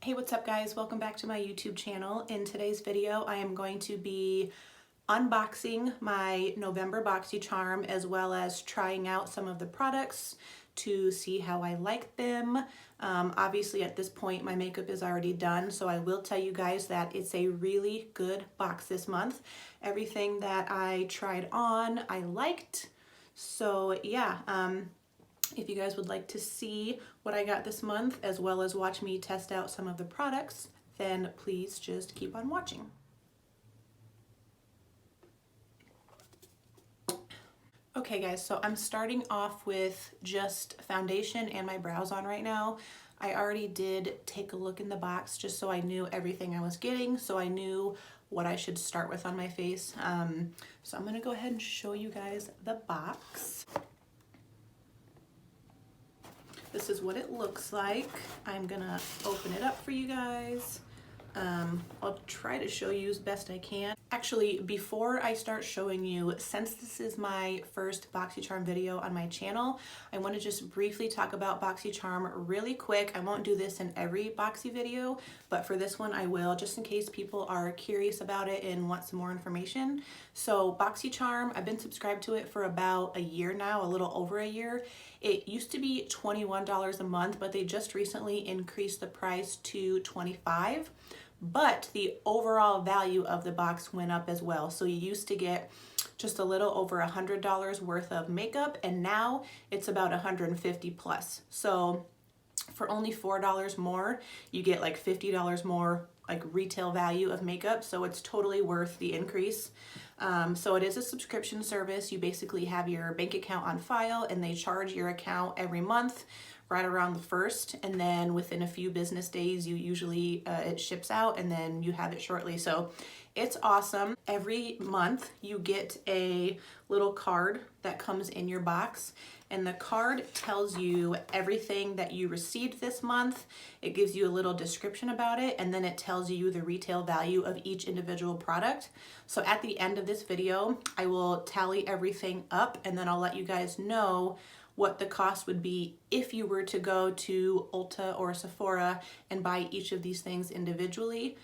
Hey, what's up guys? Welcome back to my YouTube channel. In today's video, I am going to be unboxing my November Boxycharm as well as trying out some of the products to see how I like them. Obviously at this point my makeup is already done, so I will tell you guys that it's a really good box this month. Everything that I tried on I liked, so yeah. If you guys would like to see what I got this month as well as watch me test out some of the products, then please just keep on watching. Okay guys, so I'm starting off with just foundation and my brows on right now. I already did take a look in the box just so I knew everything I was getting, so I knew what I should start with on my face. So I'm gonna go ahead and show you guys the box. This is what it looks like. I'm gonna open it up for you guys. I'll try to show you as best I can. Actually, before I start showing you, since this is my first Boxycharm video on my channel, I want to just briefly talk about Boxycharm really quick. I won't do this in every Boxy video, but for this one I will, just in case people are curious about it and want some more information. So Boxycharm, I've been subscribed to it for about a year now, a little over a year. It used to be $21 a month, but they just recently increased the price to $25. But the overall value of the box went up as well. So you used to get just a little over $100 worth of makeup, and now it's about $150 plus. So for only $4 more, you get like $50 more like retail value of makeup. So it's totally worth the increase. So it is a subscription service. You basically have your bank account on file and they charge your account every month right around the 1st, and then within a few business days you usually it ships out and then you have it shortly. So it's awesome. Every month you get a little card that comes in your box, and the card tells you everything that you received this month. It gives you a little description about it, and then it tells you the retail value of each individual product. So at the end of this video I will tally everything up, and then I'll let you guys know what the cost would be if you were to go to Ulta or Sephora and buy each of these things individually.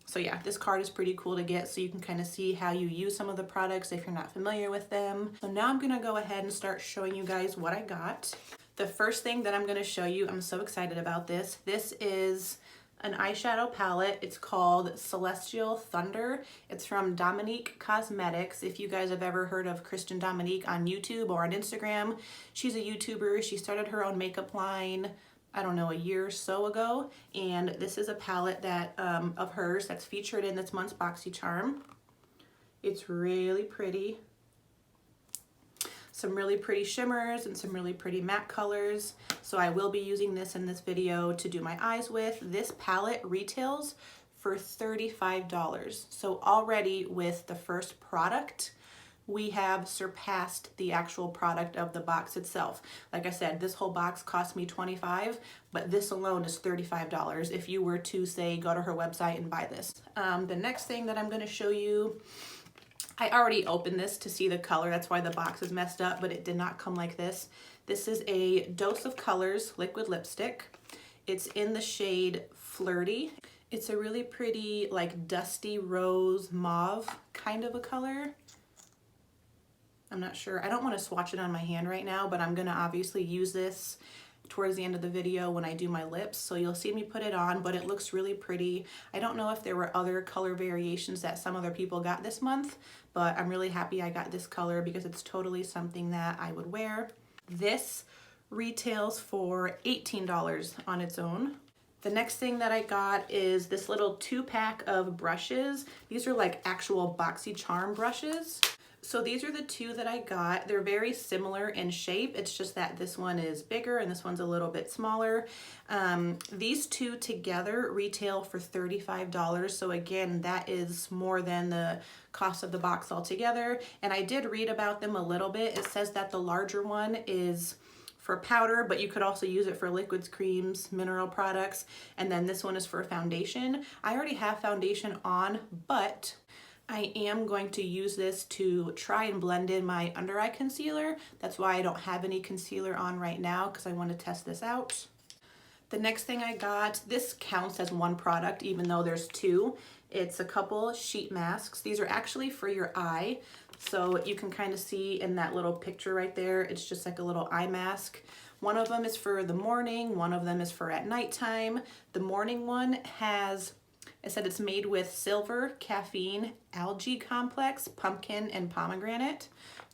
So yeah, this card is pretty cool to get so you can kind of see how you use some of the products if you're not familiar with them. So now I'm gonna go ahead and start showing you guys what I got. The first thing that I'm gonna show you, I'm so excited about this. This is an eyeshadow palette. It's called Celestial Thunder. It's from Danika Cosmetics. If you guys have ever heard of Kristen Dominique on YouTube or on Instagram, she's a YouTuber. She started her own makeup line, I don't know, a year or so ago. And this is a palette that of hers that's featured in this month's Boxycharm. It's really pretty. Some really pretty shimmers and some really pretty matte colors. So I will be using this in this video to do my eyes with. This palette retails for $35. So already with the first product, we have surpassed the actual product of the box itself. Like I said, this whole box cost me $25, but this alone is $35 if you were to, say, go to her website and buy this. The next thing that I'm gonna show you, I already opened this to see the color, that's why the box is messed up, but it did not come like this. This is a Dose of Colors liquid lipstick. It's in the shade Flirty. It's a really pretty, like, dusty rose mauve kind of a color. I'm not sure. I don't want to swatch it on my hand right now, but I'm going to obviously use this towards the end of the video when I do my lips. So you'll see me put it on, but it looks really pretty. I don't know if there were other color variations that some other people got this month, but I'm really happy I got this color because it's totally something that I would wear. This retails for $18 on its own. The next thing that I got is this little 2-pack of brushes. These are like actual Boxycharm brushes. So these are the two that I got. They're very similar in shape. It's just that this one is bigger and this one's a little bit smaller. These two together retail for $35. So again, that is more than the cost of the box altogether. And I did read about them a little bit. It says that the larger one is for powder, but you could also use it for liquids, creams, mineral products. And then this one is for foundation. I already have foundation on, but I am going to use this to try and blend in my under eye concealer. That's why I don't have any concealer on right now, because I want to test this out. The next thing I got, this counts as one product even though there's two. It's a couple sheet masks. These are actually for your eye. So you can kind of see in that little picture right there, it's just like a little eye mask. One of them is for the morning, one of them is for at nighttime. The morning one has, I said it's made with silver, caffeine, algae complex, pumpkin, and pomegranate.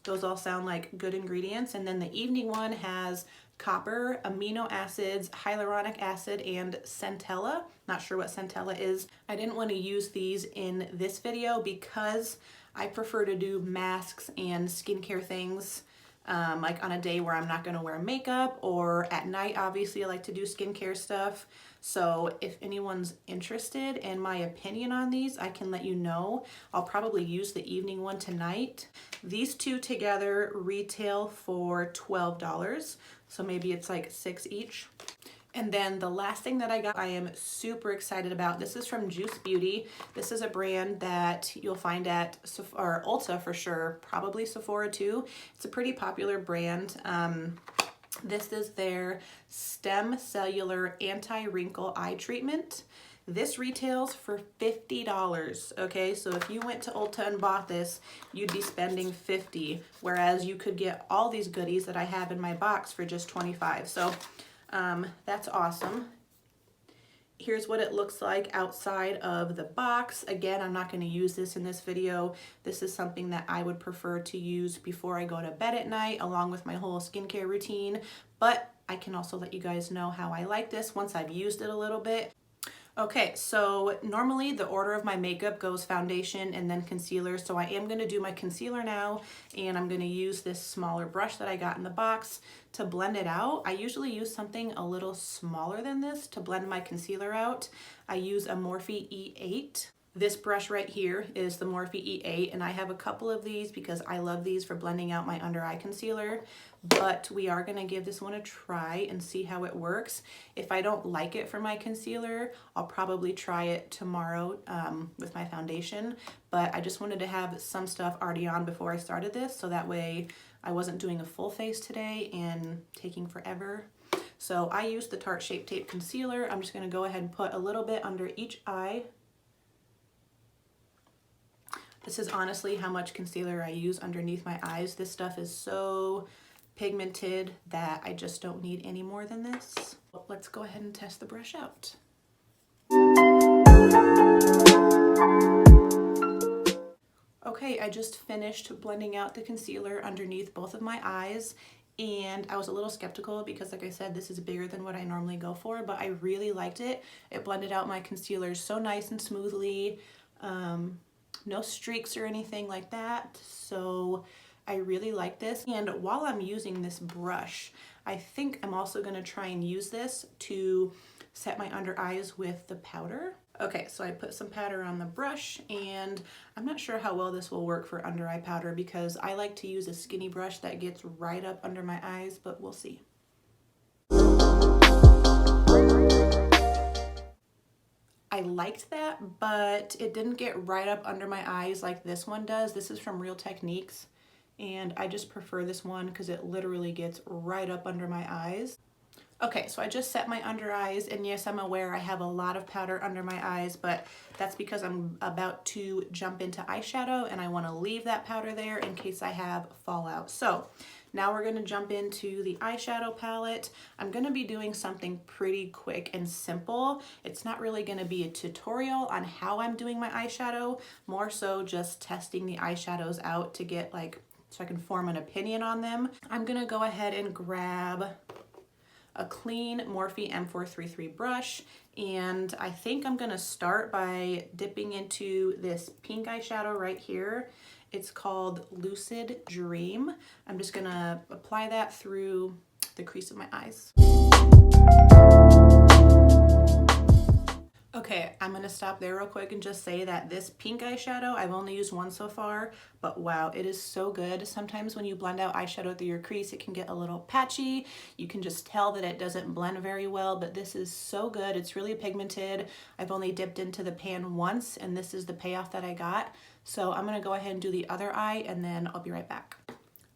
Those all sound like good ingredients. And then the evening one has copper, amino acids, hyaluronic acid, and centella. Not sure what centella is. I didn't want to use these in this video because I prefer to do masks and skincare things like on a day where I'm not going to wear makeup, or at night obviously I like to do skincare stuff. So if anyone's interested in my opinion on these, I can let you know. I'll probably use the evening one tonight. These two together retail for $12, so maybe it's like $6 each. And then the last thing that I got, I am super excited about. This is from Juice Beauty. This is a brand that you'll find at Ulta for sure, probably Sephora too. It's a pretty popular brand. This is their Stem Cellular Anti-Wrinkle Eye Treatment. This retails for $50, okay? So if you went to Ulta and bought this, you'd be spending $50, whereas you could get all these goodies that I have in my box for just $25. So that's awesome. Here's what it looks like outside of the box. Again, I'm not going to use this in this video. This is something that I would prefer to use before I go to bed at night, along with my whole skincare routine. But I can also let you guys know how I like this once I've used it a little bit. Okay, so normally the order of my makeup goes foundation and then concealer. So I am going to do my concealer now, and I'm going to use this smaller brush that I got in the box to blend it out. I usually use something a little smaller than this to blend my concealer out. I use a Morphe E8. This brush right here is the Morphe E8, and I have a couple of these because I love these for blending out my under eye concealer, but we are gonna give this one a try and see how it works. If I don't like it for my concealer, I'll probably try it tomorrow with my foundation, but I just wanted to have some stuff already on before I started this, so that way I wasn't doing a full face today and taking forever. So I used the Tarte Shape Tape Concealer. I'm just gonna go ahead and put a little bit under each eye. This is honestly how much concealer I use underneath my eyes. This stuff is so pigmented that I just don't need any more than this. Let's go ahead and test the brush out. Okay, I just finished blending out the concealer underneath both of my eyes, and I was a little skeptical because, like I said, this is bigger than what I normally go for, but I really liked it. It blended out my concealer so nice and smoothly. No streaks or anything like that, so I really like this. And while I'm using this brush, I think I'm also going to try and use this to set my under eyes with the powder. Okay, so I put some powder on the brush, and I'm not sure how well this will work for under eye powder because I like to use a skinny brush that gets right up under my eyes, but we'll see. I liked that, but it didn't get right up under my eyes like this one does. This is from Real Techniques, and I just prefer this one because it literally gets right up under my eyes. Okay, so I just set my under eyes, and yes, I'm aware I have a lot of powder under my eyes, but that's because I'm about to jump into eyeshadow, and I want to leave that powder there in case I have fallout. So now we're going to jump into the eyeshadow palette. I'm going to be doing something pretty quick and simple. It's not really going to be a tutorial on how I'm doing my eyeshadow, more so just testing the eyeshadows out to get so I can form an opinion on them. I'm going to go ahead and grab a clean Morphe M433 brush, and I think I'm going to start by dipping into this pink eyeshadow right here. It's called Lucid Dream. I'm just gonna apply that through the crease of my eyes. Okay, I'm gonna stop there real quick and just say that this pink eyeshadow, I've only used one so far, but wow, it is so good. Sometimes when you blend out eyeshadow through your crease, it can get a little patchy. You can just tell that it doesn't blend very well, but this is so good. It's really pigmented. I've only dipped into the pan once, and this is the payoff that I got. So I'm gonna go ahead and do the other eye, and then I'll be right back.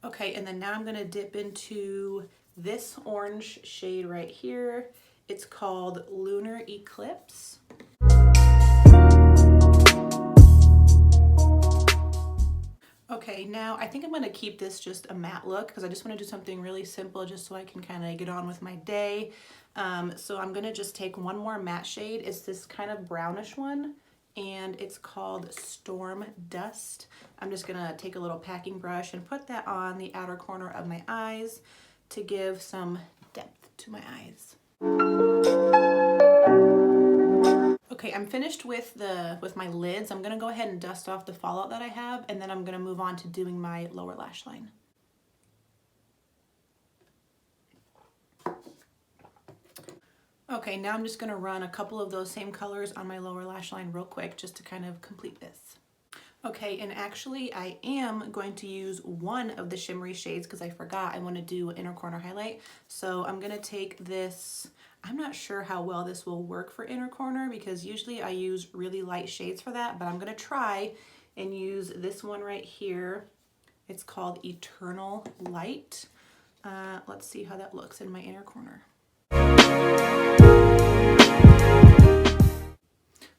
Okay, and then now I'm gonna dip into this orange shade right here. It's called Lunar Eclipse. Okay, now I think I'm going to keep this just a matte look because I just want to do something really simple just so I can kind of get on with my day. So I'm going to just take one more matte shade. It's this kind of brownish one, and it's called Storm Dust. I'm just going to take a little packing brush and put that on the outer corner of my eyes to give some depth to my eyes. Okay, I'm finished with my lids. I'm gonna go ahead and dust off the fallout that I have, and then I'm gonna move on to doing my lower lash line. Okay, now I'm just gonna run a couple of those same colors on my lower lash line real quick just to kind of complete this. Okay, and actually I am going to use one of the shimmery shades because I forgot I want to do inner corner highlight. So I'm gonna take this, I'm not sure how well this will work for inner corner because usually I use really light shades for that, but I'm gonna try and use this one right here. It's called Eternal Light. Let's see how that looks in my inner corner.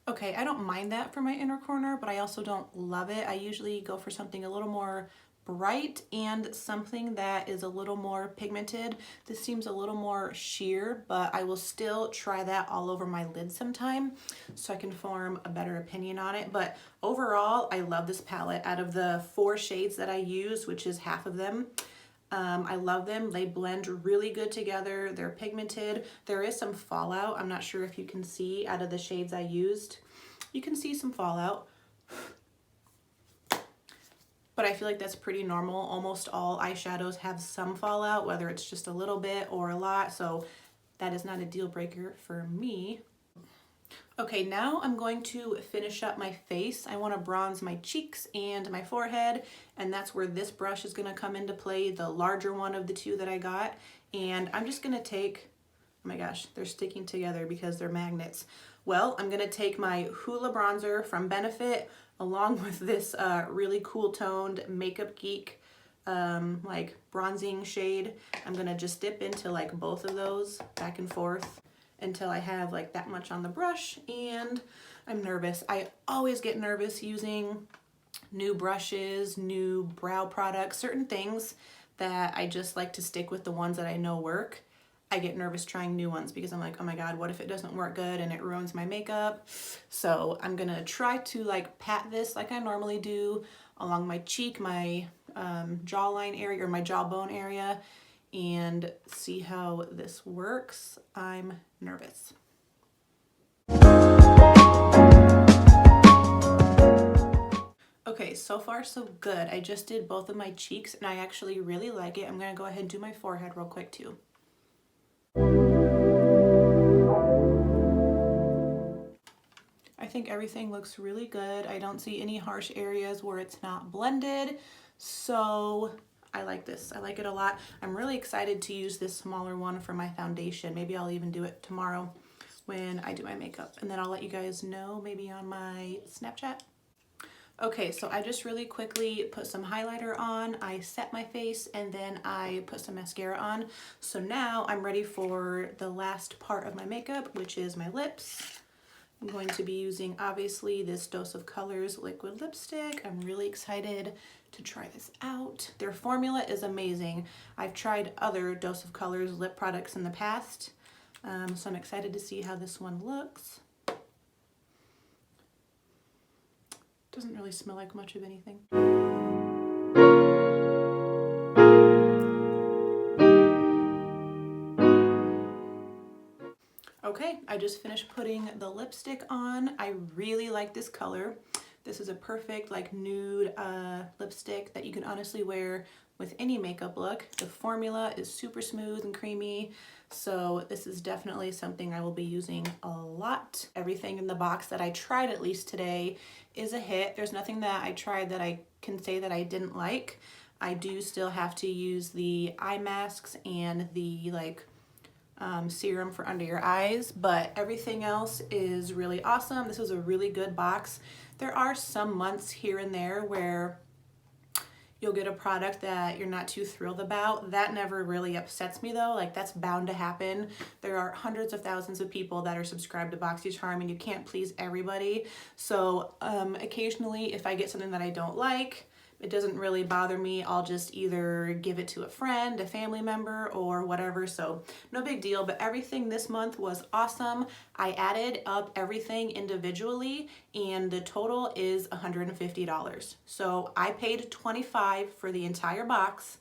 Okay, I don't mind that for my inner corner, but I also don't love it. I usually go for something a little more bright and something that is a little more pigmented. This seems a little more sheer, but I will still try that all over my lid sometime so I can form a better opinion on it. But overall, I love this palette. Out of the 4 shades that I use, which is half of them, I love them. They blend really good together. They're pigmented. There is some fallout. I'm not sure if you can see out of the shades I used. You can see some fallout, but I feel like that's pretty normal. Almost all eyeshadows have some fallout, whether it's just a little bit or a lot, so that is not a deal breaker for me. Okay, now I'm going to finish up my face. I want to bronze my cheeks and my forehead, and that's where this brush is going to come into play, the larger one of the 2 that I got. And I'm just going to take, oh my gosh, they're sticking together because they're magnets. Well, I'm going to take my Hoola bronzer from Benefit along with this really cool toned Makeup Geek like bronzing shade. I'm going to just dip into like both of those back and forth until I have like that much on the brush, and I'm nervous. I always get nervous using new brushes, new brow products, certain things that I just like to stick with the ones that I know work. I get nervous trying new ones because I'm like, oh my god, what if it doesn't work good and it ruins my makeup? So I'm gonna try to like pat this like I normally do along my cheek, my jawline area or my jawbone area, and see how this works. I'm nervous. Okay, so far so good. I just did both of my cheeks and I actually really like it. I'm gonna go ahead and do my forehead real quick too. I think everything looks really good. I don't see any harsh areas where it's not blended, so I like this. I like it a lot. I'm really excited to use this smaller one for my foundation. Maybe I'll even do it tomorrow when I do my makeup, and then I'll let you guys know maybe on my Snapchat. Okay, so I just really quickly put some highlighter on, I set my face, and then I put some mascara on. So now I'm ready for the last part of my makeup, which is my lips. I'm going to be using, obviously, this Dose of Colors liquid lipstick. I'm really excited to try this out. Their formula is amazing. I've tried other Dose of Colors lip products in the past, so I'm excited to see how this one looks. Doesn't really smell like much of anything. Okay, I just finished putting the lipstick on. I really like this color. This is a perfect like nude lipstick that you can honestly wear with any makeup look. The formula is super smooth and creamy, so this is definitely something I will be using a lot. Everything in the box that I tried at least today is a hit. There's nothing that I tried that I can say that I didn't like. I do still have to use the eye masks and the like serum for under your eyes, but everything else is really awesome. This was a really good box. There are some months here and there where you'll get a product that you're not too thrilled about. That never really upsets me though. Like, that's bound to happen. There are hundreds of thousands of people that are subscribed to Boxycharm, and you can't please everybody. So occasionally if I get something that I don't like, it doesn't really bother me. I'll just either give it to a friend, a family member, or whatever. So no big deal, but everything this month was awesome. I added up everything individually and the total is $150. So I paid $25 for the entire box,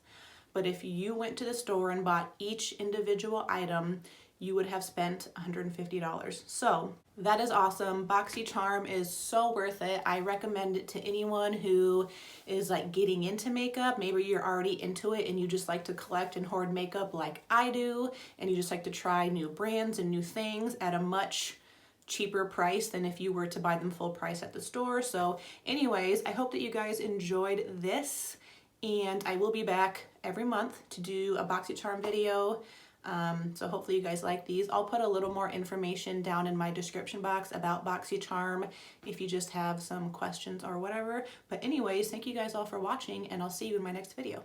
but if you went to the store and bought each individual item, you would have spent $150. So that is awesome. Boxycharm is so worth it. I recommend it to anyone who is like getting into makeup. Maybe you're already into it and you just like to collect and hoard makeup like I do, and you just like to try new brands and new things at a much cheaper price than if you were to buy them full price at the store. So anyways, I hope that you guys enjoyed this, and I will be back every month to do a Boxycharm video. So hopefully you guys like these. I'll put a little more information down in my description box about Boxycharm if you just have some questions or whatever. But anyways, thank you guys all for watching, and I'll see you in my next video.